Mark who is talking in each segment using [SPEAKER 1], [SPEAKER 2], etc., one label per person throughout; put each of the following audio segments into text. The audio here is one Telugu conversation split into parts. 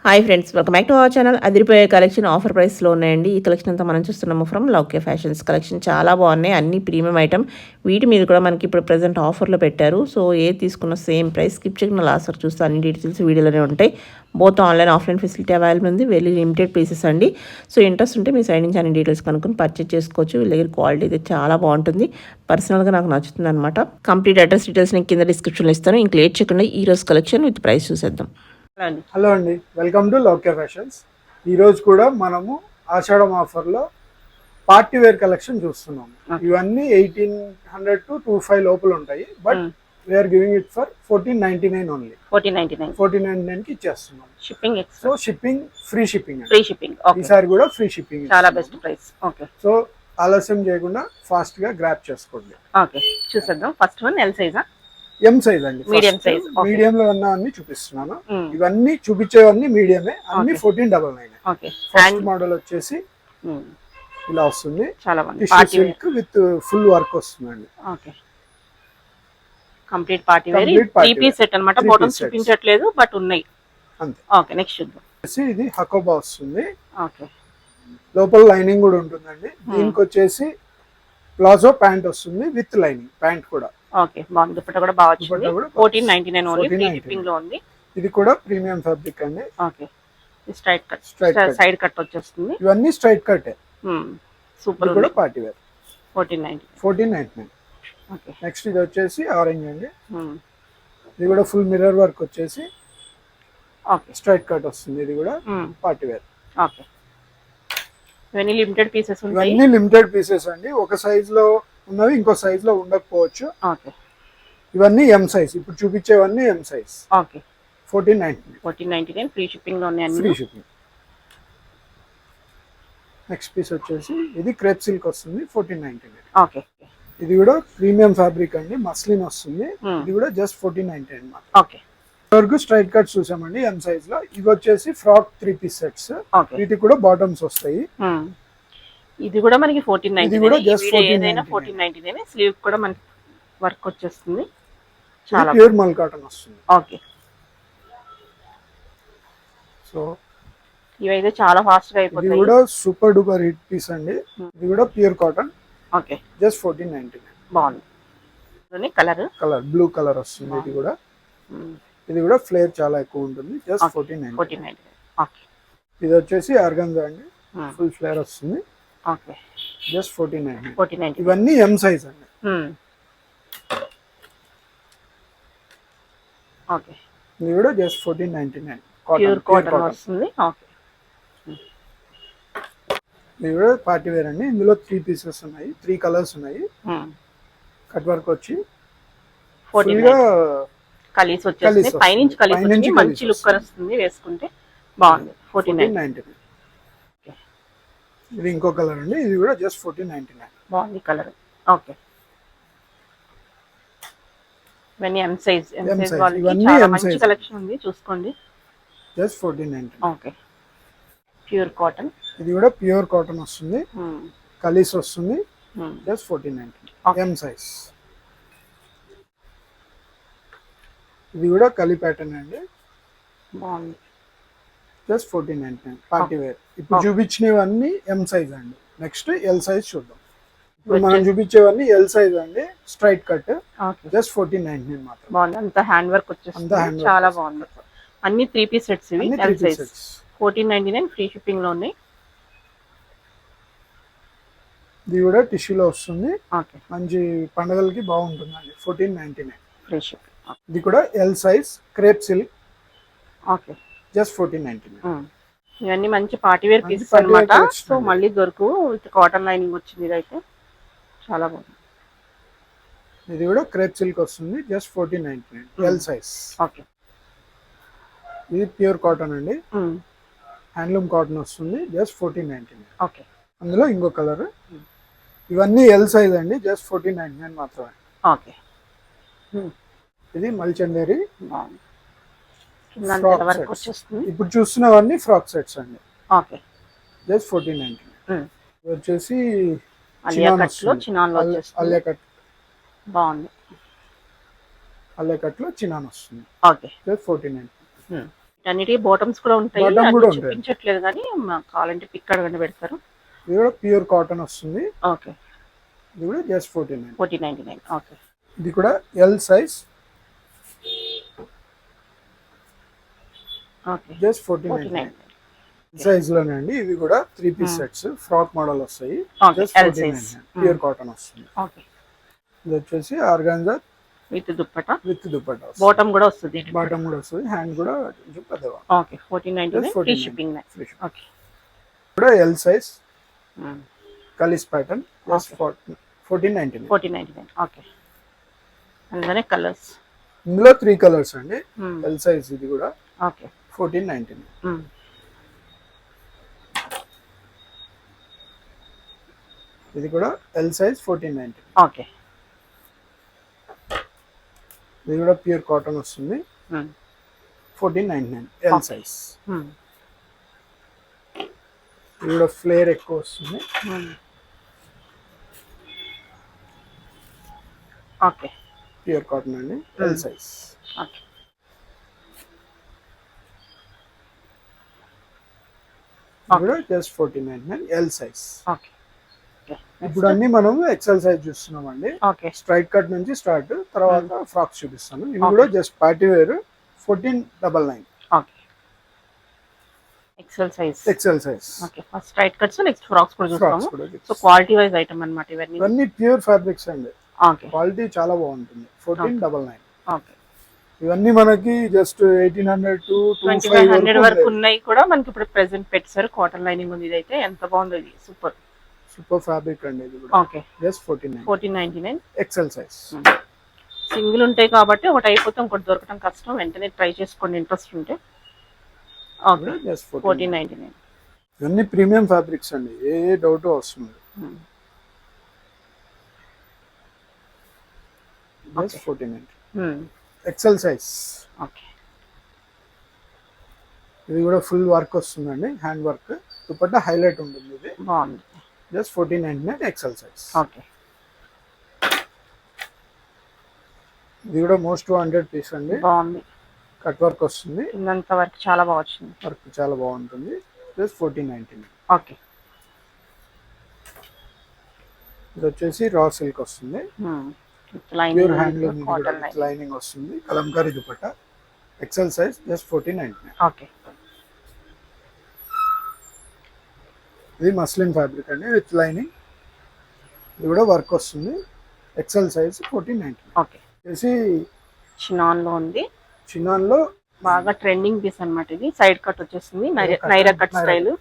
[SPEAKER 1] Hi friends, welcome back to our channel. అదిరిపోయే కలెక్షన్ ఆఫర్ ప్రైస్లో ఉన్నాయండి. ఈ కలెక్షన్ అంతా మనం చూస్తున్నాము ఫ్రమ్ లౌక్య ఫ్యాషన్స్. కలెక్షన్ చాలా బాగున్నాయి, అన్ని ప్రీమియం ఐటమ్. వీటి మీద కూడా మనకి ఇప్పుడు ప్రెజెంట్ ఆఫర్లో పెట్టారు. సో ఏది తీసుకున్న సేమ్ ప్రైస్. స్కిప్ చేయకుండా లాస్ట్ వరకు చూస్తే అన్ని డీటెయిల్స్ వీడియోలోనే ఉంటాయి. Both online offline facility available ఉంది. వెరీ లిమిటెడ్ పీసెస్ అండి. సో ఇంట్రెస్ట్ ఉంటే మీ సైడ్ నుంచి అన్ని డీటెయిల్స్ కనుక్కొని పర్చేస్ చేసుకోవచ్చు. వీళ్ళ దగ్గర క్వాలిటీ అయితే చాలా బాగుంటుంది. పర్సనల్గా నాకు నచ్చుతుంది అనమాట. కంప్లీట్ అడ్రస్ డీటెయిల్స్ నేను కింద డిస్క్రిప్షన్లో ఇస్తాను. ఇంక లేట్ చేయకుండా ఈ రోజు కలెక్షన్ విత్ ప్రైస్ చూసేద్దాం.
[SPEAKER 2] హలో అండి, వెల్కమ్ టు లౌక్య ఫ్యాషన్స్. ఈరోజు కూడా మనము ఆషాఢం ఆఫర్లో పార్టీ వేర్ కలెక్షన్ చూస్తున్నాము. ఇవన్నీ 1800 to 25 లోపల ఉంటాయి. But we're giving it for 1499 only. 1499 కి ఇచ్చేస్తున్నాం.
[SPEAKER 3] Shipping
[SPEAKER 2] so shipping free shipping, ఈసారి కూడా ఫ్రీ షిప్పింగ్,
[SPEAKER 3] చాలా బెస్ట్ ప్రైస్. ఓకే,
[SPEAKER 2] సో ఆలస్యం చేయకుండా ఫాస్ట్ గా గ్రాప్ చేసుకోండి.
[SPEAKER 3] ఓకే, చూసేద్దాం. ఫస్ట్ వన్ ఎల్ సైజా?
[SPEAKER 2] ఎం సైజ్ అండి. మీడియం లో ఉన్న అన్ని చూపిస్తున్నాను. ఇవన్నీ చూపించేవన్నీ మీడియమే, అన్ని 1499. ఫస్ట్ మోడల్ వచ్చేసి ఇలా వస్తుంది, tissue silk with full work వస్తుందండి.
[SPEAKER 3] Okay, complete party wear three piece set అన్నమాట. బాటమ్స్ చూపించట్లేదు బట్ ఉన్నాయి
[SPEAKER 2] అంతే.
[SPEAKER 3] ఓకే, నెక్స్ట్ చూద్దాం.
[SPEAKER 2] ఇది హకోబా వస్తుంది.
[SPEAKER 3] ఓకే,
[SPEAKER 2] లోపల లైనింగ్ కూడా ఉంటుందండి. దీనికి వచ్చేసి ప్లాజో ప్యాంట్ వస్తుంది విత్ లైనింగ్ ప్యాంట్ కూడా.
[SPEAKER 3] ఓకే, బాగుంది. దుపట్టా కూడా బాగా వచ్చింది. 1499 ఓన్లీ, ఫ్రీ షిప్పింగ్ లో ఉంది.
[SPEAKER 2] ఇది కూడా ప్రీమియం ఫ్యాబ్రిక్ అండి.
[SPEAKER 3] Okay, straight cut, side cut వచ్చేస్తుంది.
[SPEAKER 2] ఇవన్నీ స్ట్రైట్ కట్.
[SPEAKER 3] సూపర్
[SPEAKER 2] కూడా పార్టీ వేర్.
[SPEAKER 3] 1499. ఓకే,
[SPEAKER 2] నెక్స్ట్ ఇది వచ్చేసి ఆరెంజ్ అండి. ఇది కూడా ఫుల్ మిర్రర్ వర్క్ వచ్చేసి
[SPEAKER 3] ఓకే
[SPEAKER 2] స్ట్రైట్ కట్ వస్తుంది. ఇది కూడా పార్టీ వేర్.
[SPEAKER 3] ఓకే, ఇవన్నీ లిమిటెడ్ పీసెస్ ఉంటాయి.
[SPEAKER 2] ఇవన్నీ లిమిటెడ్ పీసెస్ అండి. ఒక సైజ్ లో ఉన్నవి ఇంకో సైజ్ లో ఉండకపోవచ్చు.
[SPEAKER 3] ఓకే,
[SPEAKER 2] ఇవన్నీ ఎం సైజ్. ఇప్పుడు చూపించేవన్నీ M size.
[SPEAKER 3] Okay,
[SPEAKER 2] 1499
[SPEAKER 3] free shipping లో ఉన్నాయి.
[SPEAKER 2] Free shipping. నెక్స్ట్ పీస్ వచ్చేసి ఇది క్రేప్ సిల్క్ వస్తుంది, 1499.
[SPEAKER 3] ఓకే,
[SPEAKER 2] ఇది కూడా ప్రీమియం ఫ్యాబ్రిక్ అండి, మస్లిన్ వస్తుంది. ఇది కూడా జస్ట్ 1499.
[SPEAKER 3] ఓకే,
[SPEAKER 2] వరకు స్ట్రైట్ కట్స్ చూసామండి ఎం సైజ్ లో. ఇవి వచ్చేసి ఫ్రాక్ 3 పీస్ సెట్స్. వీటికి కూడా బాటమ్స్ వస్తాయి.
[SPEAKER 3] ఇది కూడా మనకి 1499.
[SPEAKER 2] ఇది కూడా జస్ట్
[SPEAKER 3] 1499. స్లీవ్ కూడా మనకి వర్క్ వచ్చేస్తుంది. చాలా
[SPEAKER 2] ప్యూర్ మల్ కాటన్ వస్తుంది.
[SPEAKER 3] ఓకే,
[SPEAKER 2] సో
[SPEAKER 3] ఇవైతే చాలా ఫాస్ట్ గా అయిపోతాయి.
[SPEAKER 2] ఇది కూడా సూపర్ డూపర్ హిట్ పీస్ అండి. ఇది కూడా ప్యూర్ కాటన్.
[SPEAKER 3] Okay,
[SPEAKER 2] just 1499.
[SPEAKER 3] బాగుంది. కలర్
[SPEAKER 2] బ్లూ కలర్ వస్తుంది. ఇది కూడా ఫ్లేర్ చాలా ఎక్కువ ఉంటుంది. జస్ట్ 1499.
[SPEAKER 3] ఓకే,
[SPEAKER 2] ఇది వచ్చేసి ఆర్గంజా అండి, ఫుల్ ఫ్లేర్ వస్తుంది.
[SPEAKER 3] Okay,
[SPEAKER 2] just 1499.
[SPEAKER 3] 1499.
[SPEAKER 2] ఇవన్నీ ఎం సైజ్ అండి.
[SPEAKER 3] ఓకే,
[SPEAKER 2] ఇది కూడా జస్ట్ 1499.
[SPEAKER 3] ప్యూర్ కాటన్ వస్తుంది. ఓకే,
[SPEAKER 2] ఇది కూడా పార్టీ వేర్ అండి. ఇందులో 3 పీసెస్ ఉన్నాయి, 3 కలర్స్ ఉన్నాయి. కట్ వర్క్ వచ్చి
[SPEAKER 3] కలీస్ వచ్చేస్తుంది. పైనుంచి కలీస్ వచ్చి మంచి లుక్ వస్తుంది వేసుకుంటే. బాగుంది. 1499.
[SPEAKER 2] ఇది ఇంకో కలర్ అండి. ఇది కూడా జస్ట్ 1499.
[SPEAKER 3] బాగుంది కలర్. ఓకే, ఇవన్నీ ఎం సైజ్. చాలా మంచి కలెక్షన్ ఉంది, చూసుకోండి.
[SPEAKER 2] జస్ట్ 1499.
[SPEAKER 3] Okay, pure cotton.
[SPEAKER 2] ఇది కూడా ప్యూర్ కాటన్ వస్తుంది, కలీస్ వస్తుంది. జస్ట్ 1499. M size. ఇది కూడా కలీ ప్యాటర్న్ అండి.
[SPEAKER 3] బాగుంది.
[SPEAKER 2] జస్ట్ 1499. Party wear. ఇప్పుడు చూపించినవన్నీ ఎం సైజ్ అండి. నెక్స్ట్ ఎల్ సైజ్ చూద్దాం. ఇప్పుడు మనం చూపించేవన్నీ ఎల్ సైజ్ అండి, స్ట్రైట్ కట్. జస్ట్ 1499 మాత్రం.
[SPEAKER 3] బాగుంది. అంత హ్యాండ్ వర్క్ వచ్చేస్తుంది, చాలా బాగుంది. అన్ని 3 పీస్ సెట్స్ ఇవి. ఎల్ సైజ్ 1499, ఫ్రీ షిప్పింగ్ లో ఉన్నాయి.
[SPEAKER 2] ఇది కూడా టిష్యూలో వస్తుంది. మంచి పండుగలకి బాగుంటుందండి. 1499.
[SPEAKER 3] Free shipping.
[SPEAKER 2] ఇది కూడా L size crepe silk.
[SPEAKER 3] Okay,
[SPEAKER 2] just 1499.
[SPEAKER 3] ఇవన్నీ మంచి పార్టీ వేర్ పీసెస్ అన్నమాట. సో మళ్ళీ దొరుకు విత్ కాటన్ లైనింగ్ వచ్చింది. ఇదైతే చాలా బాగుంది.
[SPEAKER 2] ఇది కూడా క్రేప్ సిల్క్ వస్తుంది. జస్ట్ 1499. L size.
[SPEAKER 3] ఓకే,
[SPEAKER 2] ఇది ప్యూర్ కాటన్ అండి, హ్యాండ్లూమ్ కాటన్ వస్తుంది. జస్ట్ 1499.
[SPEAKER 3] ఓకే,
[SPEAKER 2] అందులో ఇంకో కలర్. ఇవన్నీ ఎల్ సైజ్ అండి. జస్ట్ 1499 మాత్రమే.
[SPEAKER 3] ఓకే,
[SPEAKER 2] ఇది మల్చందేరి
[SPEAKER 3] ఫ్రాక్ సెట్స్.
[SPEAKER 2] ఇప్పుడు చూస్తున్నవన్నీ ఫ్రాక్ సెట్స్ అండి.
[SPEAKER 3] Okay,
[SPEAKER 2] just 1499. ఇది వచ్చేసి
[SPEAKER 3] అలియా కట్. బాగుంది.
[SPEAKER 2] అల్లే కట్ లో చినాన్ వస్తుంది.
[SPEAKER 3] Okay,
[SPEAKER 2] just 1499.
[SPEAKER 3] అన్నిటి బాటమ్స్ కూడా ఉంటాయి.
[SPEAKER 2] Bottom
[SPEAKER 3] అన్ని
[SPEAKER 2] కూడా ఉంటాయి.
[SPEAKER 3] చూపించట్లేదు కానీ కావాలంటే పిక్ అడగండి పెడతారు.
[SPEAKER 2] ఇది కూడా ప్యూర్ కాటన్ వస్తుంది.
[SPEAKER 3] ఓకే,
[SPEAKER 2] ఇది కూడా జస్ట్ 1499.
[SPEAKER 3] 1499. ఓకే,
[SPEAKER 2] ఇది కూడా L size
[SPEAKER 3] okay,
[SPEAKER 2] just 1499
[SPEAKER 3] 1499.
[SPEAKER 2] Size లోనే అండి. ఇవి కూడా 3 పీస్ సెట్స్ ఫ్రాక్ మోడల్ వస్తాయి.
[SPEAKER 3] Okay,
[SPEAKER 2] just
[SPEAKER 3] L
[SPEAKER 2] 1499
[SPEAKER 3] size.
[SPEAKER 2] Pure cotton వస్తుంది.
[SPEAKER 3] ఓకే,
[SPEAKER 2] ఇది వచ్చేసి organza
[SPEAKER 3] with dupatta,
[SPEAKER 2] with dupatta వస్తుంది.
[SPEAKER 3] బాటమ్ కూడా వస్తుంది.
[SPEAKER 2] బాటమ్ కూడా వస్తుంది. హ్యాండ్ కూడా కొంచెం పెద్దగా.
[SPEAKER 3] Okay, 1499 free shipping. ఓకే,
[SPEAKER 2] కూడా ఎల్ సైజ్ కలిస్ ప్యాటర్న్ జస్ట్ 1499.
[SPEAKER 3] 1499. ఓకే, అందులోనే కలర్స్.
[SPEAKER 2] ఇందులో 3 కలర్స్ అండి. ఎల్ సైజ్ ఇది కూడా
[SPEAKER 3] ఓకే,
[SPEAKER 2] 1499. ఇది కూడా ఎల్ సైజ్ 1499.
[SPEAKER 3] ఓకే,
[SPEAKER 2] ఇది కూడా ప్యూర్ కాటన్ వస్తుంది. 1499 ఎల్ సైజ్. ఇది కూడా ఫ్లేర్ ఎక్కువ వస్తుంది.
[SPEAKER 3] ఓకే,
[SPEAKER 2] ప్యూర్ కాటన్ అండి. L size.
[SPEAKER 3] ఓకే,
[SPEAKER 2] ఇది కూడా జస్ట్ 1499 ఎల్ సైజ్.
[SPEAKER 3] ఓకే,
[SPEAKER 2] ఇప్పుడు అన్ని మనం ఎక్సెల్ సైజ్ చూస్తున్నాం అండి.
[SPEAKER 3] ఓకే,
[SPEAKER 2] స్ట్రైట్ కట్ నుంచి స్టార్ట్, తర్వాత ఫ్రాక్స్ చూపిస్తాను. ఇవి కూడా just party wear 1499.
[SPEAKER 3] Okay, XL size.
[SPEAKER 2] XL size.
[SPEAKER 3] Okay, first straight cuts, next frocks కూడా
[SPEAKER 2] ఫ్రాక్స్
[SPEAKER 3] చూస్తాము.
[SPEAKER 2] కూడా
[SPEAKER 3] సో క్వాలిటీ వైజ్ ఐటమ్ అన్నమాట ఇవన్నీ.
[SPEAKER 2] ఇవన్నీ ప్యూర్ ఫ్యాబ్రిక్స్ అండి.
[SPEAKER 3] ఓకే,
[SPEAKER 2] క్వాలిటీ చాలా బాగుంటుంది. 1499.
[SPEAKER 3] ఓకే,
[SPEAKER 2] ఇవన్నీ మనకి జస్ట్ 1800 to
[SPEAKER 3] 2500 వరకు
[SPEAKER 2] వరకు
[SPEAKER 3] ఉన్నాయి కూడా మనకి ఇప్పుడు ప్రెసెంట్ పెట్టారు. కాటన్ లైనింగ్ ఉంది. ఇదైతే ఎంత బాగుంది, ఇది సూపర్.
[SPEAKER 2] సూపర్ ఫ్యాబ్రిక్ అండి. ఇది కూడా
[SPEAKER 3] okay,
[SPEAKER 2] just 1499
[SPEAKER 3] 1499.
[SPEAKER 2] XL size.
[SPEAKER 3] Single ఉంటాయి కాబట్టి ఒకటి అయిపోతే ఇంకోటి దొరకడం కష్టం. వెంటనే ట్రై చేసుకోండి ఇంట్రెస్ట్ ఉంటే. Okay,
[SPEAKER 2] just
[SPEAKER 3] 1499.
[SPEAKER 2] ఇవన్నీ ప్రీమియం ఫ్యాబ్రిక్స్ అండి. ఏ డౌట్ వస్తుంది. Just 1499 XL size.
[SPEAKER 3] ఓకే,
[SPEAKER 2] ఇది కూడా ఫుల్ వర్క్ వస్తుందండి. హ్యాండ్ వర్క్, దుపట్టా హైలైట్ ఉంటుంది. ఇది
[SPEAKER 3] బాగుంది.
[SPEAKER 2] Just 1499 XL size.
[SPEAKER 3] ఓకే,
[SPEAKER 2] ఇది కూడా మోస్ట్ వాంటెడ్ పీస్ అండి.
[SPEAKER 3] బాగుంది.
[SPEAKER 2] కట్ వర్క్ వస్తుంది.
[SPEAKER 3] ఇంత వర్క్ చాలా బాగా వచ్చింది.
[SPEAKER 2] వర్క్ చాలా బాగుంటుంది. జస్ట్ 1499.
[SPEAKER 3] ఓకే,
[SPEAKER 2] ఇది వచ్చేసి రా సిల్క్ వస్తుంది. Pure
[SPEAKER 3] lining,
[SPEAKER 2] handloom
[SPEAKER 3] cotton
[SPEAKER 2] lining వస్తుంది. Kalamkari dupatta XL size just 1499.
[SPEAKER 3] Okay,
[SPEAKER 2] ఇది మస్లిన్ ఫ్యాబ్రిక్ అండి విత్ లైనింగ్. ఇది కూడా వర్క్ వస్తుంది. XL size 1499.
[SPEAKER 3] ఓకే,
[SPEAKER 2] వచ్చేసి
[SPEAKER 3] చినాన్ లో ఉంది.
[SPEAKER 2] చినాన్ లో
[SPEAKER 3] బాగా ట్రెండింగ్ పీస్ అన్నమాట. ఇది సైడ్ కట్ వచ్చేస్తుంది. Naira cut style.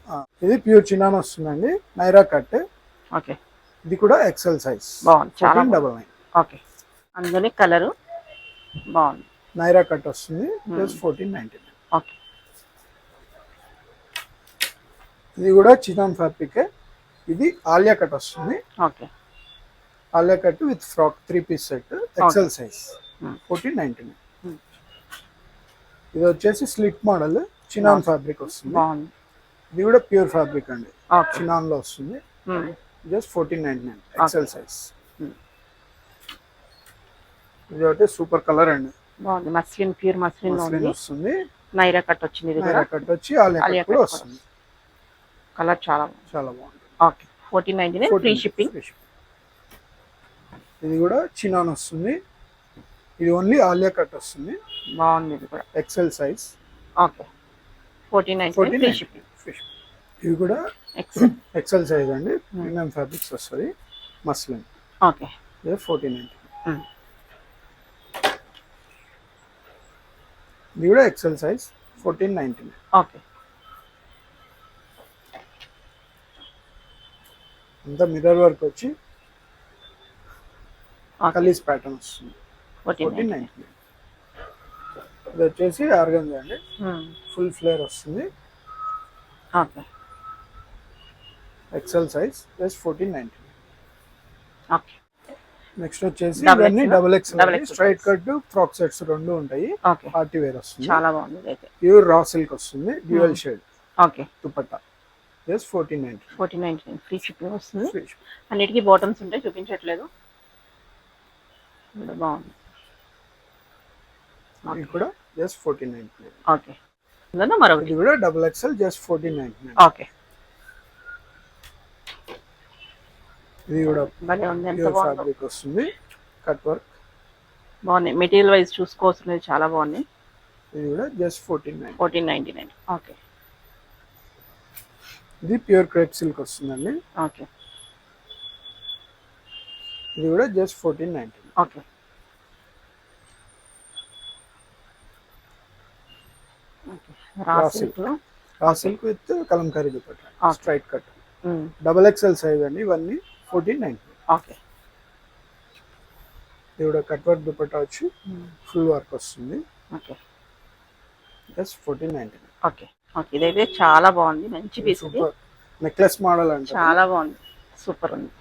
[SPEAKER 2] ఇది ప్యూర్ చినాన్ వస్తుందండి. నైరా కట్.
[SPEAKER 3] ఓకే,
[SPEAKER 2] ఇది కూడా ఎక్సెల్ సైజ్.
[SPEAKER 3] బాగుంది, చాలా
[SPEAKER 2] 1499.
[SPEAKER 3] ఓకే, అందులోనే కలరు బాగుంది.
[SPEAKER 2] నైరా కట్ వస్తుంది. జస్ట్ 1499.
[SPEAKER 3] ఓకే,
[SPEAKER 2] ఇది కూడా చినాన్ ఫ్యాబ్రిక్. ఇది ఆలియా కట్ వస్తుంది.
[SPEAKER 3] Okay,
[SPEAKER 2] Alia cut with frock 3 piece set XL size 1499. ఇది వచ్చేసి స్లిట్ మోడల్ చినాన్ ఫ్యాబ్రిక్ వస్తుంది.
[SPEAKER 3] బాగుంది.
[SPEAKER 2] ఇది కూడా ప్యూర్ ఫ్యాబ్రిక్ అండి.
[SPEAKER 3] ఓకే,
[SPEAKER 2] చినాన్ లో వస్తుంది. Just 1499 XL size. ఇది ఒకటి సూపర్ కలర్ అండి.
[SPEAKER 3] బాగుంది. మస్లిన్, ప్యూర్ మస్లిన్ లో ఉంది.
[SPEAKER 2] వస్తుంది.
[SPEAKER 3] నైరా కట్ వచ్చింది. ఇది
[SPEAKER 2] నైరా
[SPEAKER 3] కూడా
[SPEAKER 2] కట్ వచ్చి ఆలియా
[SPEAKER 3] ఆలియా
[SPEAKER 2] కట్ కూడా
[SPEAKER 3] కట్
[SPEAKER 2] వస్తుంది.
[SPEAKER 3] కలర్ చాలా బాగుంది.
[SPEAKER 2] చాలా బాగుంటుంది.
[SPEAKER 3] Okay, 1499 free shipping.
[SPEAKER 2] ఇది కూడా చినాన్ వస్తుంది. ఇది ఓన్లీ ఆలియా కట్ వస్తుంది.
[SPEAKER 3] బాగుంది. ఇది కూడా
[SPEAKER 2] XL size.
[SPEAKER 3] Okay, 1499 free shipping.
[SPEAKER 2] ఇవి కూడా
[SPEAKER 3] ఎక్సెల్.
[SPEAKER 2] ఎక్సెల్ సైజ్ అండి. ప్రీమియం ఫ్యాబ్రిక్స్ వస్తుంది. మస్లిన్.
[SPEAKER 3] ఓకే,
[SPEAKER 2] 1499. ఇది కూడా ఎక్సెల్ సైజ్ 1499.
[SPEAKER 3] ఓకే,
[SPEAKER 2] అంతా మిర్రర్ వర్క్ వచ్చి కలీస్ ప్యాటర్న్ వస్తుంది. 1499. ఇది వచ్చేసి ఆర్గంజా అండి. ఫుల్ ఫ్లేర్ వస్తుంది.
[SPEAKER 3] Okay,
[SPEAKER 2] XL size just 1499.
[SPEAKER 3] Okay,
[SPEAKER 2] next వచ్చేసి
[SPEAKER 3] Double
[SPEAKER 2] ఇవన్నీ
[SPEAKER 3] XL.
[SPEAKER 2] Double
[SPEAKER 3] Double
[SPEAKER 2] X
[SPEAKER 3] XL.
[SPEAKER 2] Straight cut frock sets రెండు ఉంటాయి.
[SPEAKER 3] ఓకే,
[SPEAKER 2] పార్టీ వేర్ వస్తుంది.
[SPEAKER 3] చాలా బాగుంది. ఇదైతే
[SPEAKER 2] ప్యూర్ రా సిల్క్ వస్తుంది. Dual shade
[SPEAKER 3] okay,
[SPEAKER 2] dupatta just 1499.
[SPEAKER 3] 1499 free shipping వస్తుంది. అన్నిటికీ బాటమ్స్ ఉంటాయి, చూపించట్లేదు. బాగుంది.
[SPEAKER 2] ఇది కూడా జస్ట్ 1499.
[SPEAKER 3] ఓకే, మరొకటి
[SPEAKER 2] ఇది కూడా డబుల్ ఎక్స్ఎల్ జస్ట్ 1499.
[SPEAKER 3] ఓకే,
[SPEAKER 2] ఇది కూడా
[SPEAKER 3] భలే ఉంది, ఎంత
[SPEAKER 2] ప్యూర్
[SPEAKER 3] బాగుందో.
[SPEAKER 2] ఫ్యాబ్రిక్ వస్తుంది, కట్ వర్క్.
[SPEAKER 3] బాగున్నాయి, మెటీరియల్ వైజ్ చూసుకోవాల్సినవి చాలా బాగున్నాయి.
[SPEAKER 2] ఇది కూడా జస్ట్ 1499.
[SPEAKER 3] 1499. ఓకే
[SPEAKER 2] ఇది ప్యూర్ క్రేప్ సిల్క్ వస్తుందండి.
[SPEAKER 3] ఓకే
[SPEAKER 2] ఇది కూడా జస్ట్ 1499.
[SPEAKER 3] ఓకే రా సిల్క్ లో
[SPEAKER 2] raw silk with Kalamkari dupatta,
[SPEAKER 3] Okay.
[SPEAKER 2] Straight cut, double XL size అండి. ఇవన్నీ 1499.
[SPEAKER 3] ఓకే
[SPEAKER 2] ఇది కూడా కట్ వర్క్ దుపట్టా వచ్చి ఫుల్ వర్క్ వస్తుంది,
[SPEAKER 3] ఓకే
[SPEAKER 2] జస్ట్ 1499.
[SPEAKER 3] ఓకే ఓకే ఇదైతే చాలా బాగుంది, మంచి పీస్ ఇది,
[SPEAKER 2] సూపర్ నెక్లెస్ మోడల్ అంటే
[SPEAKER 3] చాలా బాగుంది, సూపర్ ఉంది.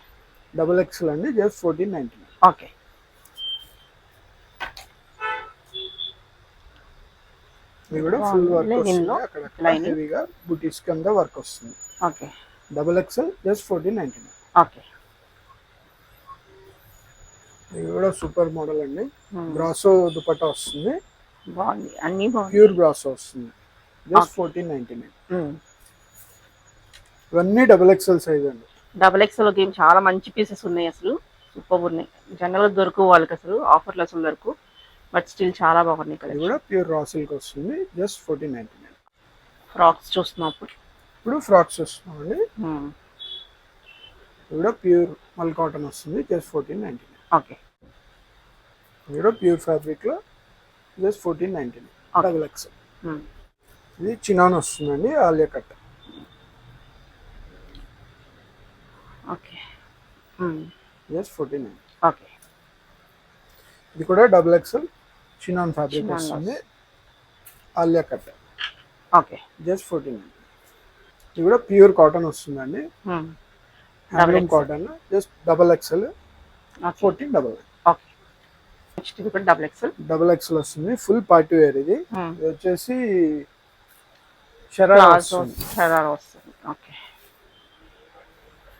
[SPEAKER 2] డబుల్ ఎక్స్ఎల్ అండి, జస్ట్ 1499.
[SPEAKER 3] ఓకే
[SPEAKER 2] ఇది కూడా ఫుల్ వర్క్
[SPEAKER 3] Lining
[SPEAKER 2] వస్తుంది,
[SPEAKER 3] లో
[SPEAKER 2] అక్కడ
[SPEAKER 3] lining.
[SPEAKER 2] హెవీగా బుటీస్ కింద వర్క్ వస్తుంది.
[SPEAKER 3] Okay
[SPEAKER 2] double XL just 1499.
[SPEAKER 3] Okay
[SPEAKER 2] ఇది కూడా సూపర్ మోడల్ అండి. బ్రాసో దుపట్టా వస్తుంది,
[SPEAKER 3] బాగుంది, అన్ని బాగుంది.
[SPEAKER 2] ప్యూర్ బ్రాసో వస్తుంది, జస్ట్ 1499. ఇవన్నీ డబుల్ ఎక్స్ఎల్ సైజ్ అండి.
[SPEAKER 3] డబుల్ ఎక్స్ఎల్ గేమ్ చాలా మంచి పీసెస్ ఉన్నాయి, అసలు సూపర్ ఉన్నాయి. జనరల్ దొరుకు వాళ్ళకి అసలు ఆఫర్లు అసలు దొరుకు, బట్ స్టిల్ చాలా బాగున్నాయి
[SPEAKER 2] ఇది
[SPEAKER 3] కలెక్షన్.
[SPEAKER 2] కూడా ప్యూర్ రా సిల్క్ వస్తుంది, జస్ట్ 1499.
[SPEAKER 3] ఫ్రాక్స్ చూస్తున్నప్పుడు
[SPEAKER 2] ఇప్పుడు ఫ్రాక్స్ వస్తున్నామండి. ఇది కూడా ప్యూర్ మల్ కాటన్ వస్తుంది, జస్ట్ 1499.
[SPEAKER 3] ఓకే
[SPEAKER 2] ఇది కూడా ప్యూర్ ఫ్యాబ్రిక్ లో జస్ట్ 1499. Double XL. ఇది చినాన్ వస్తుందండి, Alia cut,
[SPEAKER 3] okay
[SPEAKER 2] just 1499.
[SPEAKER 3] Okay
[SPEAKER 2] ఇది కూడా double XL chinon fabric
[SPEAKER 3] chinon
[SPEAKER 2] వస్తుంది, ఆలియా కట్,
[SPEAKER 3] ఓకే
[SPEAKER 2] జస్ట్ 1499. ఇది కూడా ప్యూర్ కాటన్ వస్తుందండి, handloom cotton, just double XL 1499.
[SPEAKER 3] Okay next ఇది కూడా డబుల్ ఎక్స్ఎల్.
[SPEAKER 2] డబుల్ ఎక్స్ఎల్ వస్తుంది, ఫుల్ పార్టీ వేర్. ఇది ఇది వచ్చేసి షరారా వస్తుంది.
[SPEAKER 3] షరారా వస్తుంది. ఓకే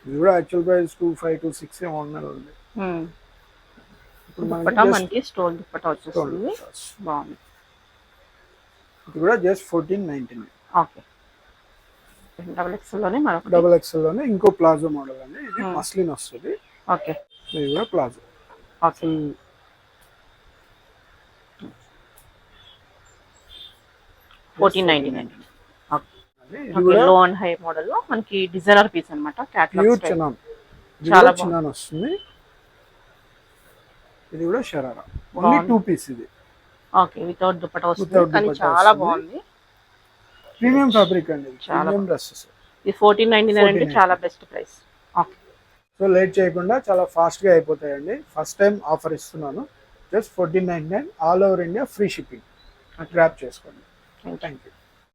[SPEAKER 2] ఇది కూడా యాక్చువల్ ప్రైస్ 2526 ఏమో ఉంది. ఇప్పుడు
[SPEAKER 3] దుపట్టా మనకి స్టోన్ దుపట్టా వచ్చేస్తుంది, బాగుంది.
[SPEAKER 2] ఇది కూడా జస్ట్ 1499.
[SPEAKER 3] ఓకే డబుల్ ఎక్స్ఎల్ లోనే మరొకటి
[SPEAKER 2] డబుల్ ఎక్స్ఎల్ లోనే ఇంకో ప్లాజో మోడల్ అండి. ఇది మస్లిన్ వస్తుంది,
[SPEAKER 3] ఓకే
[SPEAKER 2] ఇది కూడా ప్లాజో.
[SPEAKER 3] ఓకే 1499.
[SPEAKER 2] ఇది కూడా
[SPEAKER 3] లో అండ్ హై మోడల్ లో మనకి డిజైనర్ పీస్ అన్నమాట,
[SPEAKER 2] ప్యూర్ చినాన్, ఇది
[SPEAKER 3] చాలా
[SPEAKER 2] కూడా చినాన్ వస్తుంది. ఇది కూడా షరారా, ఓన్లీ 2 పీస్. ఇది
[SPEAKER 3] ఓకే వితౌట్ దుపట్టా వస్తుంది,
[SPEAKER 2] Without
[SPEAKER 3] కానీ
[SPEAKER 2] dupatta
[SPEAKER 3] చాలా
[SPEAKER 2] వస్తుంది.
[SPEAKER 3] బాగుంది.
[SPEAKER 2] ప్రీమియం ఫ్యాబ్రిక్ అండి,
[SPEAKER 3] చాలా
[SPEAKER 2] ప్రీమియం డ్రెస్సెస్.
[SPEAKER 3] ఇది 1499 అంటే చాలా best price. Okay
[SPEAKER 2] so late చేయకుండా చాలా ఫాస్ట్ గా అయిపోతాయండి. ఫస్ట్ టైం ఆఫర్ ఇస్తున్నాను, just 1499, all over India free shipping. Grab చేసుకోండి. Thank you.